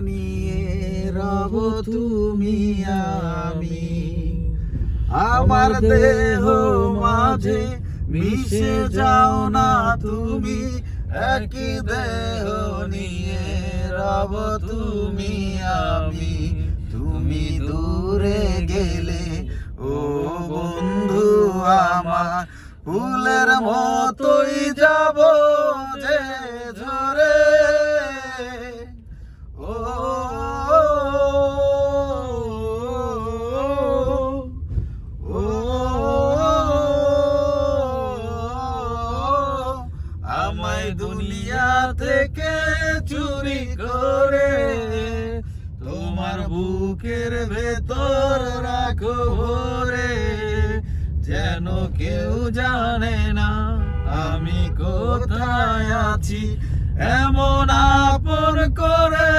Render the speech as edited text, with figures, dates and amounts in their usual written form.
নিয়ে রব তুমি আমি। আমার দেহ মাঝে মিশে যাও না তুমি, একই দেহ নিয়ে রব তুমি আমি। তুমি দূরে গেলে ও বন্ধু আমার, ফুলের মতোই যাব যে ঝরে। ও আমায় দুনিয়া থেকে চুরি করে তোমার বুকের ভেতর রাখো ভরে, যেন কেউ জানে না আমি কোথায় আছি, এমন আপন করে